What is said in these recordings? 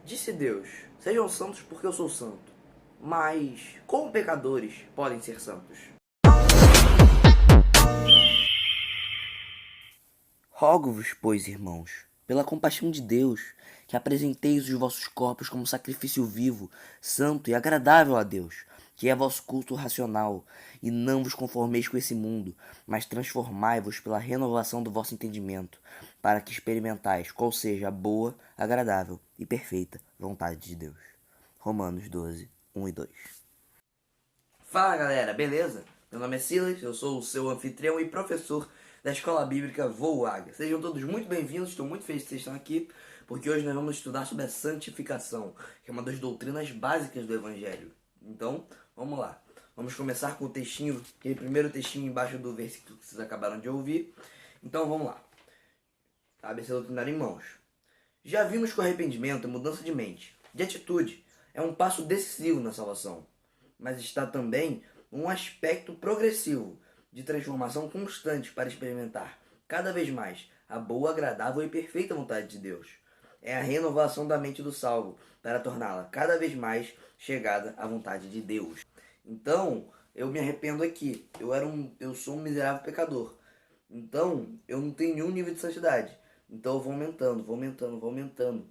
Disse Deus: sejam santos porque eu sou santo. Mas como pecadores podem ser santos? Rogo-vos, pois, irmãos, pela compaixão de Deus, que apresenteis os vossos corpos como sacrifício vivo, santo e agradável a Deus, que é vosso culto racional, e não vos conformeis com esse mundo, mas transformai-vos pela renovação do vosso entendimento, para que experimentais qual seja a boa, agradável e perfeita vontade de Deus. Romanos 12, 1 e 2. Fala galera, beleza? Meu nome é Silas, eu sou o seu anfitrião e professor da Escola Bíblica Voo Águia. Sejam todos muito bem-vindos, estou muito feliz que vocês estão aqui, porque hoje nós vamos estudar sobre a santificação, que é uma das doutrinas básicas do Evangelho. Então, vamos lá. Vamos começar com o textinho, aquele primeiro textinho embaixo do versículo que vocês acabaram de ouvir. Então, vamos lá. A ABC doutrinária em mãos. Já vimos que o arrependimento é mudança de mente, de atitude, é um passo decisivo na salvação, mas está também um aspecto progressivo, de transformação constante para experimentar cada vez mais a boa, agradável e perfeita vontade de Deus. É a renovação da mente do salvo para torná-la cada vez mais chegada à vontade de Deus. Então, eu me arrependo aqui. Eu sou um miserável pecador. Então, eu não tenho nenhum nível de santidade. Então eu vou aumentando, vou aumentando, vou aumentando.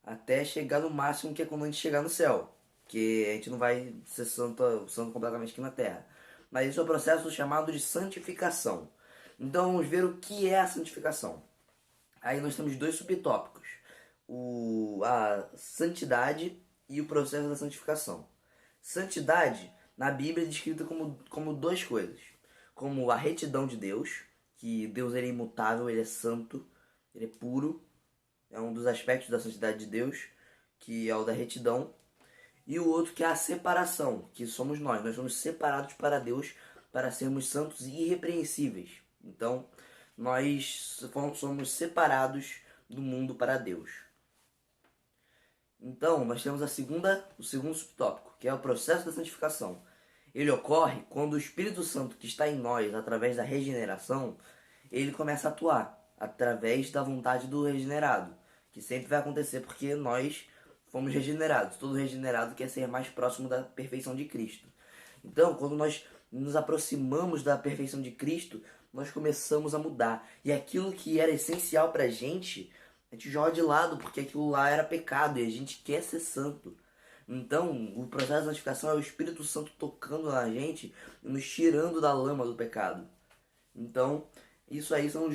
Até chegar no máximo, que é quando a gente chegar no céu. Que a gente não vai ser santo completamente aqui na terra. Mas isso é o processo chamado de santificação. Então vamos ver o que é a santificação. Aí nós temos dois subtópicos. A santidade e o processo da santificação. Santidade, na Bíblia, é descrita como duas coisas. Como a retidão de Deus, que Deus ele é imutável, ele é santo, ele é puro. É um dos aspectos da santidade de Deus, que é o da retidão. E o outro que é a separação, que somos nós. Nós somos separados para Deus para sermos santos e irrepreensíveis. Então, nós somos separados do mundo para Deus. Então, nós temos o segundo subtópico, que é o processo da santificação. Ele ocorre quando o Espírito Santo que está em nós, através da regeneração, ele começa a atuar através da vontade do regenerado, que sempre vai acontecer porque nós fomos regenerados. Todo regenerado quer ser mais próximo da perfeição de Cristo. Então, quando nós nos aproximamos da perfeição de Cristo, nós começamos a mudar. E aquilo que era essencial para a gente joga de lado, porque aquilo lá era pecado e a gente quer ser santo. Então, o processo de santificação é o Espírito Santo tocando na gente e nos tirando da lama do pecado. Então, isso aí são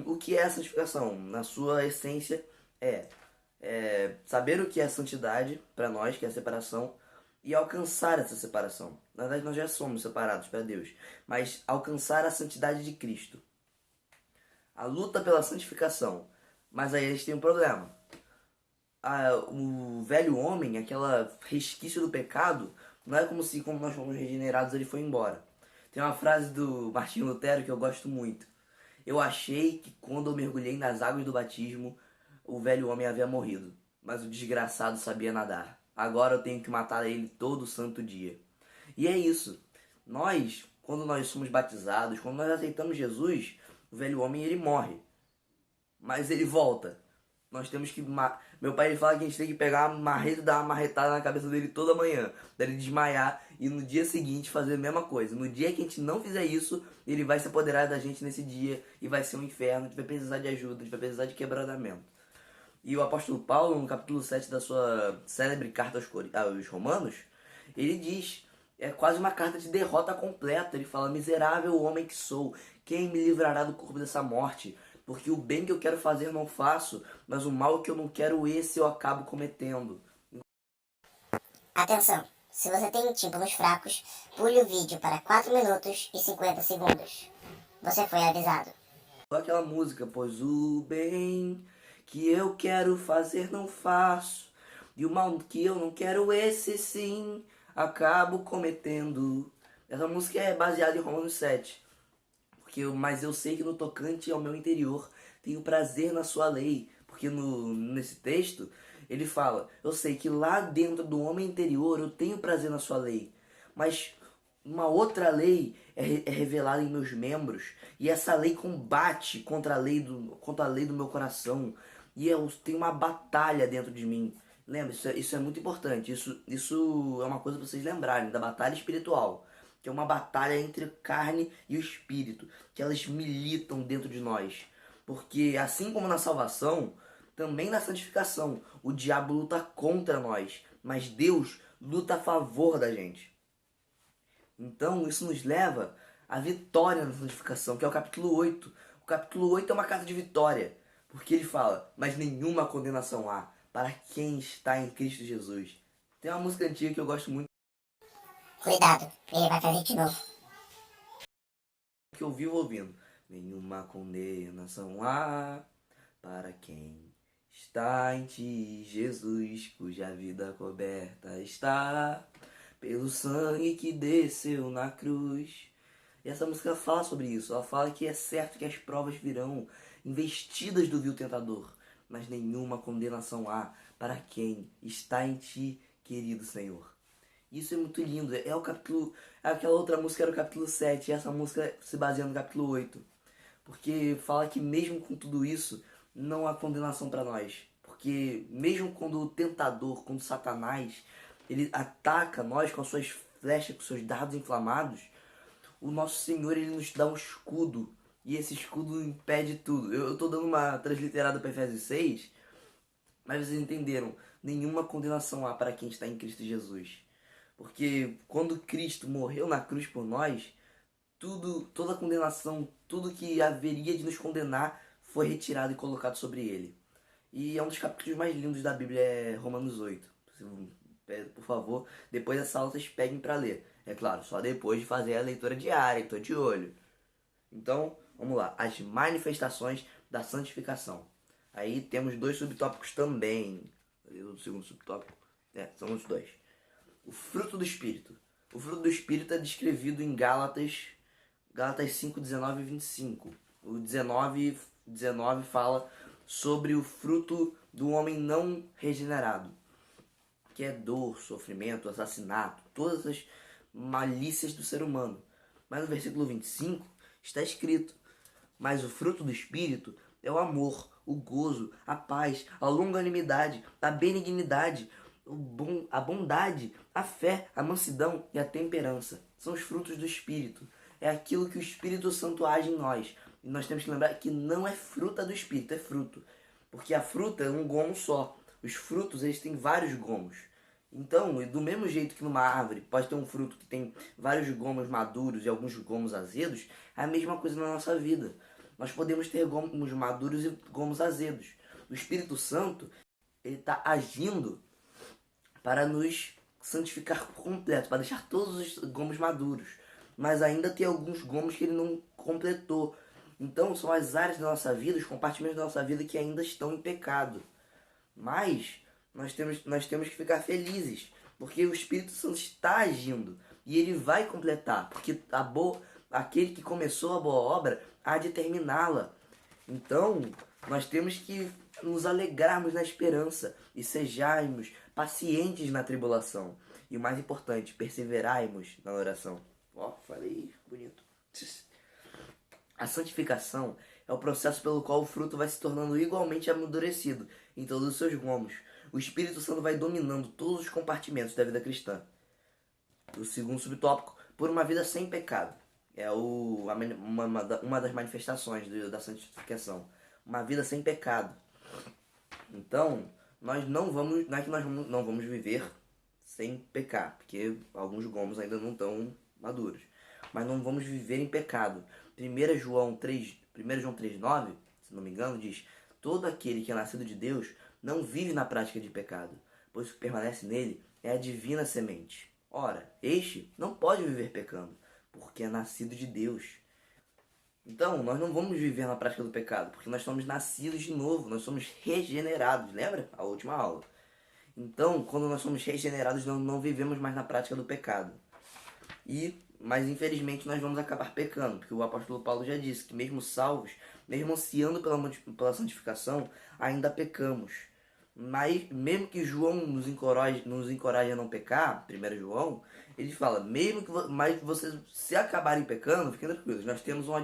o que é a santificação. Na sua essência, saber o que é santidade para nós, que é a separação, e alcançar essa separação. Na verdade, nós já somos separados para Deus, mas alcançar a santidade de Cristo. A luta pela santificação. Mas aí a gente tem um problema. O velho homem, aquela resquício do pecado, não é como se, como nós fomos regenerados, ele foi embora. Tem uma frase do Martinho Lutero que eu gosto muito. Eu achei que quando eu mergulhei nas águas do batismo, o velho homem havia morrido, mas o desgraçado sabia nadar. Agora eu tenho que matar ele todo santo dia. E é isso. Quando nós somos batizados, quando nós aceitamos Jesus, o velho homem ele morre, mas ele volta. Nós temos que... Meu pai ele fala que a gente tem que pegar a marreta e dar uma marretada na cabeça dele toda manhã, pra ele desmaiar e no dia seguinte fazer a mesma coisa. No dia que a gente não fizer isso, ele vai se apoderar da gente nesse dia e vai ser um inferno, a gente vai precisar de ajuda, a gente vai precisar de quebrantamento. E o apóstolo Paulo, no capítulo 7 da sua célebre carta aos Romanos, ele diz, é quase uma carta de derrota completa. Ele fala: miserável homem que sou, quem me livrará do corpo dessa morte? Porque o bem que eu quero fazer não faço, mas o mal que eu não quero, esse eu acabo cometendo. Atenção! Se você tem tímpanos fracos, pule o vídeo para 4 minutos e 50 segundos. Você foi avisado. Aquela música, pois o bem que eu quero fazer não faço, e o mal que eu não quero, esse sim acabo cometendo. Essa música é baseada em Romanos 7. Mas eu sei que no tocante ao meu interior tenho prazer na sua lei. Porque nesse texto ele fala: eu sei que lá dentro do homem interior eu tenho prazer na sua lei, mas uma outra lei é revelada em meus membros, e essa lei combate contra a lei do meu coração, e eu tenho uma batalha dentro de mim. Lembra, isso é muito importante. Isso é uma coisa para vocês lembrarem da batalha espiritual, que é uma batalha entre a carne e o espírito, que elas militam dentro de nós. Porque assim como na salvação, também na santificação, o diabo luta contra nós, mas Deus luta a favor da gente. Então isso nos leva à vitória na santificação, que é o capítulo 8. O capítulo 8 é uma carta de vitória, porque ele fala: mas nenhuma condenação há para quem está em Cristo Jesus. Tem uma música antiga que eu gosto muito, Cuidado, ele vai fazer de novo. que eu vivo ouvindo. Nenhuma condenação há para quem está em ti, Jesus, cuja vida coberta está pelo sangue que desceu na cruz. E essa música fala sobre isso. Ela fala que é certo que as provas virão, investidas do vil tentador, mas nenhuma condenação há para quem está em ti, querido Senhor. Isso é muito lindo. É o capítulo. Aquela outra música era o capítulo 7, e essa música se baseia no capítulo 8. Porque fala que mesmo com tudo isso, não há condenação para nós. Porque mesmo quando o tentador, quando Satanás, ele ataca nós com as suas flechas, com seus dardos inflamados, o nosso Senhor, ele nos dá um escudo. E esse escudo impede tudo. Eu tô dando uma transliterada para Efésios 6, mas vocês entenderam. Nenhuma condenação há para quem está em Cristo Jesus. Porque quando Cristo morreu na cruz por nós, toda a condenação, tudo que haveria de nos condenar foi retirado e colocado sobre ele. E é um dos capítulos mais lindos da Bíblia, é Romanos 8. Por favor, depois dessa aula vocês peguem para ler. É claro, só depois de fazer a leitura diária, estou de olho. Então, vamos lá. As manifestações da santificação. Aí temos dois subtópicos também. O segundo subtópico. São os dois. O fruto do Espírito. O fruto do Espírito é descrevido em Gálatas 5, 19 e 25. O 19 fala sobre o fruto do homem não regenerado, que é dor, sofrimento, assassinato, todas as malícias do ser humano. Mas no versículo 25 está escrito: mas o fruto do Espírito é o amor, o gozo, a paz, a longanimidade, a benignidade, a bondade, a fé, a mansidão e a temperança. São os frutos do Espírito. É aquilo que o Espírito Santo age em nós. E nós temos que lembrar que não é fruta do Espírito, é fruto. Porque a fruta é um gomo só. Os frutos, eles têm vários gomos. Então, do mesmo jeito que numa árvore pode ter um fruto que tem vários gomos maduros e alguns gomos azedos, é a mesma coisa na nossa vida. Nós podemos ter gomos maduros e gomos azedos. O Espírito Santo, ele está agindo para nos santificar por completo, para deixar todos os gomos maduros. Mas ainda tem alguns gomos que ele não completou. Então, são as áreas da nossa vida, os compartimentos da nossa vida que ainda estão em pecado. Mas nós temos que ficar felizes, porque o Espírito Santo está agindo e ele vai completar, porque aquele que começou a boa obra há de terminá-la. Então, nós temos que nos alegrarmos na esperança e sejamos pacientes na tribulação. E o mais importante, perseverarmos na oração. Falei bonito. A santificação é o processo pelo qual o fruto vai se tornando igualmente amadurecido em todos os seus gomos. O Espírito Santo vai dominando todos os compartimentos da vida cristã. O segundo subtópico, por uma vida sem pecado. É uma das manifestações da santificação. Uma vida sem pecado. Então, não é que nós não vamos viver sem pecar, porque alguns gomos ainda não estão maduros. Mas não vamos viver em pecado. 1 João 3,9, se não me engano, diz: todo aquele que é nascido de Deus não vive na prática de pecado, pois o que permanece nele é a divina semente. Ora, este não pode viver pecando, porque é nascido de Deus. Então, nós não vamos viver na prática do pecado, porque nós somos nascidos de novo, nós somos regenerados. Lembra? A última aula. Então, quando nós somos regenerados, não vivemos mais na prática do pecado. Mas infelizmente nós vamos acabar pecando, porque o apóstolo Paulo já disse que mesmo salvos, mesmo ansiando pela santificação, ainda pecamos. Mas mesmo que João nos encoraje a não pecar, 1 João, ele fala: mesmo que mas vocês se acabarem pecando, fiquem tranquilos, nós temos um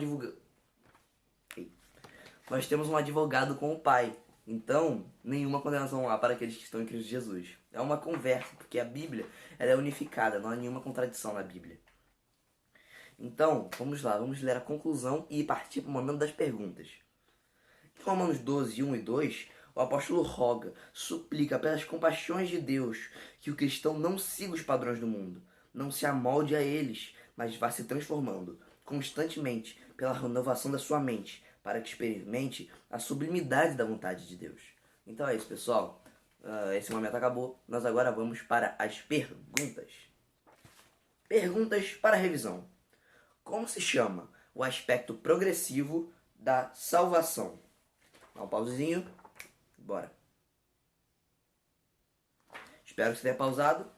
advogado com o Pai. Então, nenhuma condenação há para aqueles que estão em Cristo Jesus. É uma conversa, porque a Bíblia ela é unificada, não há nenhuma contradição na Bíblia. Então, vamos lá, vamos ler a conclusão e partir para o momento das perguntas. Em Romanos 12, 1 e 2, o apóstolo roga, suplica pelas compaixões de Deus que o cristão não siga os padrões do mundo, não se amolde a eles, mas vá se transformando constantemente pela renovação da sua mente, para que experimente a sublimidade da vontade de Deus. Então é isso, pessoal. Esse momento acabou. Nós agora vamos para as perguntas. Perguntas para revisão. Como se chama o aspecto progressivo da salvação? Dá um pauzinho. Bora. Espero que você tenha pausado.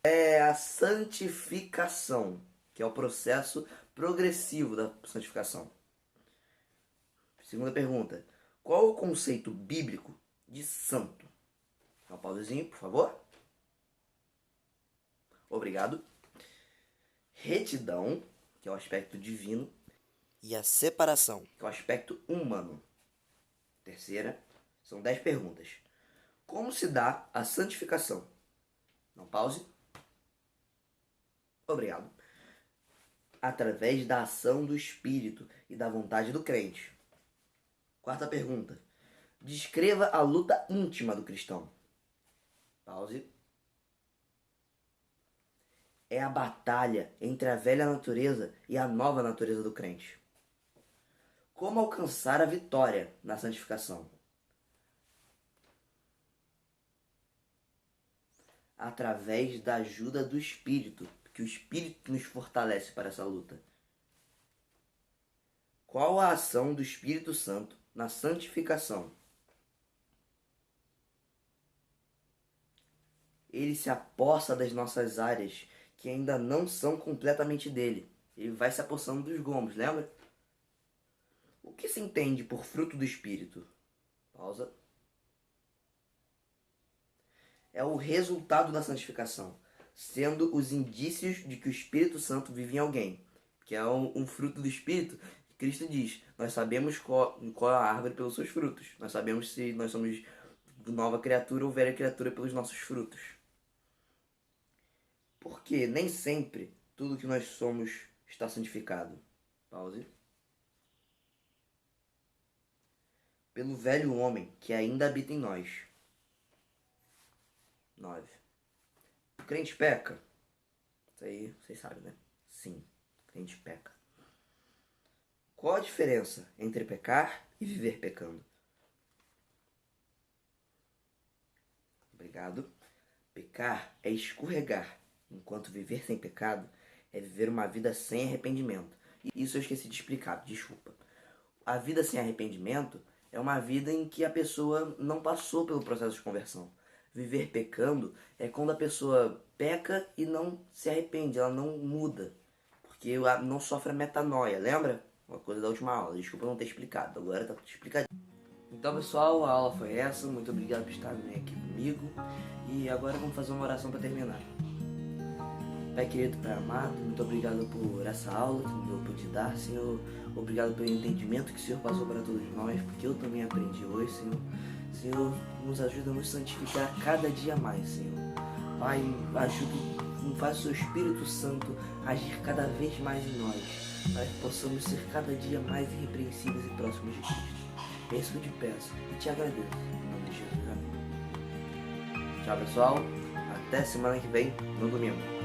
É a santificação, que é o processo progressivo da santificação. Segunda pergunta. Qual o conceito bíblico de santo? Dá um pauzinho, por favor. Obrigado. Retidão, que é o aspecto divino. E a separação, que é o aspecto humano. Terceira, são 10 perguntas. Como se dá a santificação? Não pause. Obrigado. Através da ação do Espírito e da vontade do crente. Quarta pergunta. Descreva a luta íntima do cristão. Pause. É a batalha entre a velha natureza e a nova natureza do crente. Como alcançar a vitória na santificação? Através da ajuda do Espírito, que o Espírito nos fortalece para essa luta. Qual a ação do Espírito Santo na santificação? Ele se apossa das nossas áreas que ainda não são completamente dele. Ele vai se apossando dos gomos, lembra? O que se entende por fruto do Espírito? Pausa. É o resultado da santificação, sendo os indícios de que o Espírito Santo vive em alguém, que é um fruto do Espírito. Cristo diz, nós sabemos qual é a árvore pelos seus frutos. Nós sabemos se nós somos nova criatura ou velha criatura pelos nossos frutos. Porque nem sempre tudo que nós somos está santificado. Pause. Pelo velho homem que ainda habita em nós. 9. O crente peca? Isso aí vocês sabem, né? Sim, o crente peca. Qual a diferença entre pecar e viver pecando? Obrigado. Pecar é escorregar, enquanto viver sem pecado é viver uma vida sem arrependimento. Isso eu esqueci de explicar, desculpa. A vida sem arrependimento é uma vida em que a pessoa não passou pelo processo de conversão. Viver pecando é quando a pessoa peca e não se arrepende, ela não muda. Porque ela não sofre a metanoia, lembra? Uma coisa da última aula, desculpa não ter explicado, agora tá tudo explicadinho. Então pessoal, a aula foi essa, muito obrigado por estarem aqui comigo. E agora vamos fazer uma oração para terminar. Pai querido, Pai amado, muito obrigado por essa aula que eu pude dar, Senhor. Obrigado pelo entendimento que o Senhor passou para todos nós, porque eu também aprendi hoje, Senhor. Senhor, nos ajuda a nos santificar cada dia mais, Senhor. Pai, faz o seu Espírito Santo agir cada vez mais em nós, para que possamos ser cada dia mais irrepreensíveis e próximos de Cristo. É isso que eu te peço e te agradeço. Em nome de Jesus, amém. Tchau, pessoal. Até semana que vem, no domingo.